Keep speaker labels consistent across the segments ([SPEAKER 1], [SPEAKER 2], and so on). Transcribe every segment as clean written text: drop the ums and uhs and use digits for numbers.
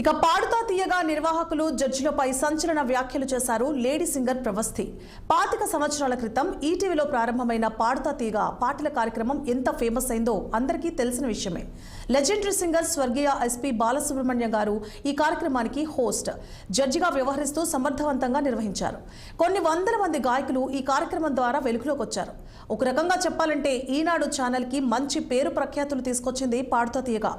[SPEAKER 1] ఇక పాడుతా తీయగా నిర్వాహకులు జడ్జిలపై సంచలన వ్యాఖ్యలు చేశారు లేడీ సింగర్ ప్రవస్థి. 25 సంవత్సరాల క్రితం ఈటీవీలో ప్రారంభమైన పాడుతా తీయగా పాటల కార్యక్రమం ఎంత ఫేమస్ అయిందో అందరికీ తెలిసిన విషయమే. లెజెండరీ సింగర్ స్వర్గీయ ఎస్పీ బాలసుబ్రహ్మణ్యం గారు ఈ కార్యక్రమానికి హోస్ట్, జడ్జిగా వ్యవహరిస్తూ సమర్థవంతంగా నిర్వహించారు. కొన్ని వందల మంది గాయకులు ఈ కార్యక్రమం ద్వారా వెలుగులోకి వచ్చారు. ఒక రకంగా చెప్పాలంటే ఈనాడు ఛానల్ కి మంచి పేరు ప్రఖ్యాతులు తీసుకొచ్చింది పాడుతా తీయగా.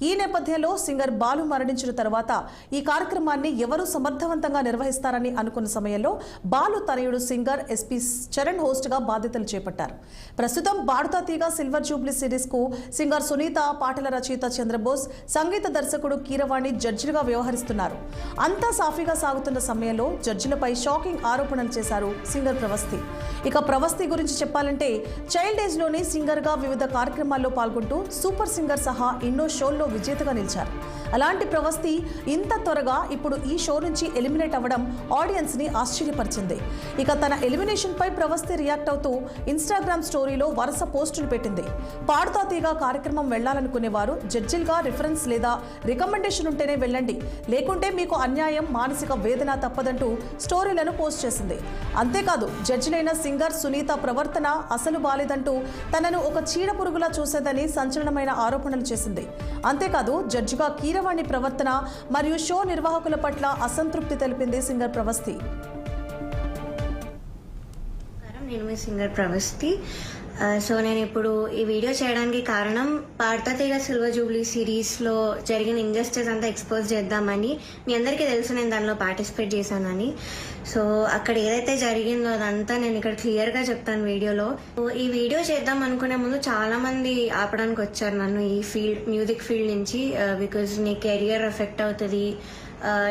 [SPEAKER 1] ఈ నేపథ్యంలో సింగర్ బాలు మరణించిన తర్వాత ఈ కార్యక్రమాన్ని ఎవరు సమర్థవంతంగా నిర్వహిస్తారని అనుకున్న సమయంలో బాలు తనయుడు సింగర్ ఎస్పీ చరణ్ హోస్ట్ గా బాధ్యతలు చేపట్టారు. ప్రస్తుతం పాడుతా తీయగా సిల్వర్ జూబ్లీ సిరీస్ కు సింగర్ సునీత, పాటల రచయిత చంద్రబోస్, సంగీత దర్శకుడు కీరవాణి జడ్జిలుగా వ్యవహరిస్తున్నారు. అంతా సాఫీగా సాగుతున్న సమయంలో జడ్జిలపై షాకింగ్ ఆరోపణలు చేశారు సింగర్ ప్రవస్థి. ఇక ప్రవస్థి గురించి చెప్పాలంటే చైల్డ్ ఏజ్ లోనే సింగర్ గా వివిధ కార్యక్రమాల్లో పాల్గొంటూ సూపర్ సింగర్ సహా ఎన్నో షోల్లో విజేతగా నిలిచారు. అలాంటి ప్రవస్థి ఇంత త్వరగా ఇప్పుడు ఈ షో నుంచి ఎలిమినేట్ అవ్వడం ఆడియన్స్ ని ఆశ్చర్యపరిచింది. ఇక తన ఎలిమినేషన్ పై ప్రవస్థి రియాక్ట్ అవుతూ ఇన్స్టాగ్రామ్ స్టోరీలో వరుస పోస్టులు పెట్టింది. పాడుతా తీయగా కార్యక్రమం వెళ్లాలనుకునే వారు జడ్జిలుగా రిఫరెన్స్ లేదా రికమెండేషన్ ఉంటేనే వెళ్ళండి, లేకుంటే మీకు అన్యాయం, మానసిక వేదన తప్పదంటూ స్టోరీలను పోస్ట్ చేసింది. అంతేకాదు జడ్జిలైన సింగర్ సునీత ప్రవర్తన అసలు బాలేదంటూ తనను ఒక చీడ పురుగులా చూసేదని సంచలనమైన ఆరోపణలు చేసింది. అంతేకాదు జడ్జిగా కీరవాణి ప్రవర్తన మరియు షో నిర్వాహకుల పట్ల అసంతృప్తి తెలిపింది సింగర్ ప్రవస్థి.
[SPEAKER 2] నేను మీ సింగర్ ప్రవస్థి. సో నేను ఇప్పుడు ఈ వీడియో చేయడానికి కారణం పాడుతా తీయగా సిల్వర్ జూబ్లీ సిరీస్లో జరిగిన ఇంజస్టిస్ అంతా ఎక్స్పోజ్ చేద్దామని. మీ అందరికీ తెలుసు నేను దానిలో పార్టిసిపేట్ చేశానని. సో అక్కడ ఏదైతే జరిగిందో అదంతా నేను ఇక్కడ క్లియర్గా చెప్తాను వీడియోలో. ఈ వీడియో చేద్దాం అనుకునే ముందు చాలా మంది ఆపడానికి వచ్చారు నన్ను ఈ ఫీల్డ్, మ్యూజిక్ ఫీల్డ్ నుంచి. బికాజ్ నీ కెరియర్ ఎఫెక్ట్ అవుతుంది,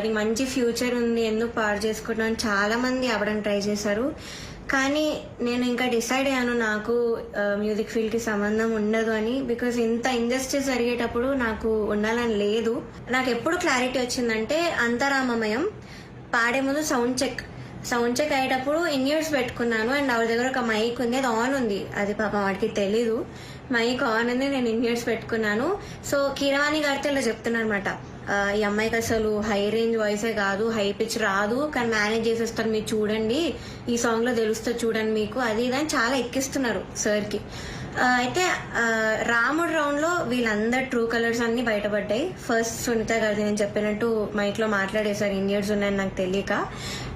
[SPEAKER 2] నీ మంచి ఫ్యూచర్ ఉంది, ఎందుకు పాడు చేసుకుంటున్నాను చాలా మంది ఆపడానికి ట్రై చేశారు. కానీ నేను ఇంకా డిసైడ్ అయ్యాను నాకు మ్యూజిక్ ఫీల్డ్కి సంబంధం ఉండదు అని. బికాజ్ ఇంత ఇండస్ట్రీస్ జరిగేటప్పుడు నాకు ఉండాలని లేదు. నాకు ఎప్పుడు క్లారిటీ వచ్చిందంటే అంతరామమయం పాడే ముందు సౌండ్ చెక్ అయ్యేటప్పుడు ఇన్యూర్స్ పెట్టుకున్నాను. అండ్ ఆవిడ దగ్గర ఒక మైక్ ఉంది, అది ఆన్ ఉంది. అది పాపం వాడికి తెలీదు, మైక్ ఆన్ ఉంది, నేను ఇన్యూర్స్ పెట్టుకున్నాను. సో కీరవాణి గారితో ఇలా చెప్తున్నా అనమాట, ఈ అమ్మాయికి అసలు హై రేంజ్ వాయిసే కాదు, హై పిచ్ రాదు, కానీ మేనేజ్ చేసేస్తారు, మీరు చూడండి, ఈ సాంగ్ లో తెలుస్తుంది చూడండి మీకు, అది ఇదని చాలా ఎక్కిస్తున్నారు సార్కి. అయితే రాముడు రౌండ్ లో వీళ్ళందరు ట్రూ కలర్స్ అన్ని బయటపడ్డాయి. ఫస్ట్ సునీత గారిది నేను చెప్పినట్టు మైక్ లో మాట్లాడేశారు, ఇండియన్స్ ఉన్నాయని నాకు తెలియక.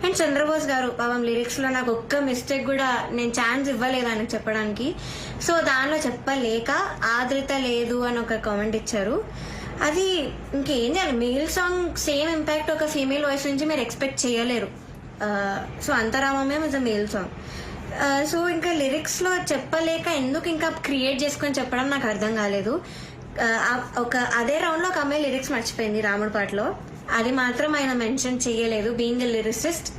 [SPEAKER 2] అండ్ చంద్రబోస్ గారు పాపం లిరిక్స్ లో నాకు ఒక్క మిస్టేక్ కూడా నేను ఛాన్స్ ఇవ్వలేదు ఆయనకు చెప్పడానికి. సో దానిలో చెప్పలేక ఆదృత లేదు అని ఒక కామెంట్ ఇచ్చారు. అది ఇంకేం చేయాలి, మేల్ సాంగ్ సేమ్ ఇంపాక్ట్ ఒక ఫీమేల్ వాయిస్ నుంచి మీరు ఎక్స్పెక్ట్ చేయలేరు. So Antaramamayam is a male song. So ఇంకా లిరిక్స్ లో చెప్పలేక ఎందుకు ఇంకా క్రియేట్ చేసుకొని చెప్పడం నాకు అర్థం కాలేదు. అదే రౌండ్ లో ఒక అమ్మాయి లిరిక్స్ మర్చిపోయింది రాముడి పాటలో, అది మాత్రం ఆయన మెన్షన్ చేయలేదు. Being a lyricist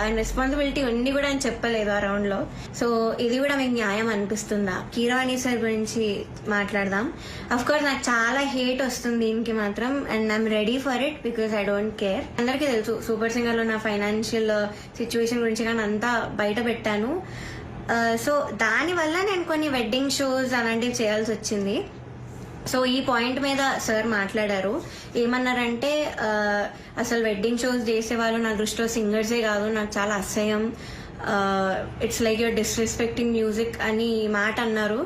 [SPEAKER 2] and responsibility ఉండి కూడా ఆయన చెప్పలేదు ఆ రౌండ్ లో. సో ఇది కూడా మీకు న్యాయం అనిపిస్తుందా? కీరవాణి సార్ గురించి మాట్లాడదాం. అఫ్ కోర్స్ నాకు చాలా హేట్ వస్తుంది దీనికి మాత్రం, and I'm ready for it because I don't care. అందరికీ తెలుసు సూపర్ సింగర్ లో నా ఫైనాన్షియల్ సిచ్యువేషన్ గురించి కానీ అంతా బయట పెట్టాను. సో దానివల్ల నేను కొన్ని వెడ్డింగ్ షోస్ అలాంటివి చేయాల్సి వచ్చింది. సో ఈ పాయింట్ మీద సార్ మాట్లాడారు. ఏమన్నారంటే అసలు వెడ్డింగ్ షోస్ చేసేవాళ్ళు నా దృష్టిలో సింగర్సే కాదు, నాకు చాలా అసహ్యం, it's like your disrespecting music అని మాట అన్నారు.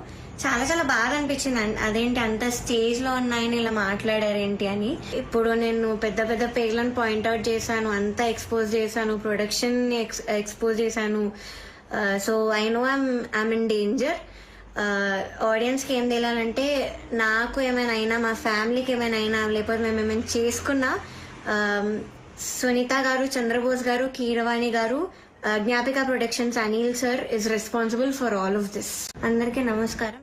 [SPEAKER 2] చాలా చాలా బాధ అనిపించింది. అదేంటి అంత స్టేజ్ లో ఉన్నాయని ఇలా మాట్లాడారేంటి అని. ఇప్పుడు నేను పెద్ద పెద్ద పేర్లను పాయింట్అవుట్ చేశాను, అంతా ఎక్స్పోజ్ చేశాను, ప్రొడక్షన్ ఎక్స్పోజ్ చేశాను. So I know I'm in danger. ఆడియన్స్కి ఏం తెలియాలంటే నాకు ఏమైనా అయినా, మా ఫ్యామిలీకి ఏమైనా అయినా, లేకపోతే మేము ఏమైనా చేసుకున్నా సునీత గారు, చంద్రబోస్ గారు, కీరవాణి గారు, Gnapika productions Anil sir is responsible for all of this. అందరికీ నమస్కారం.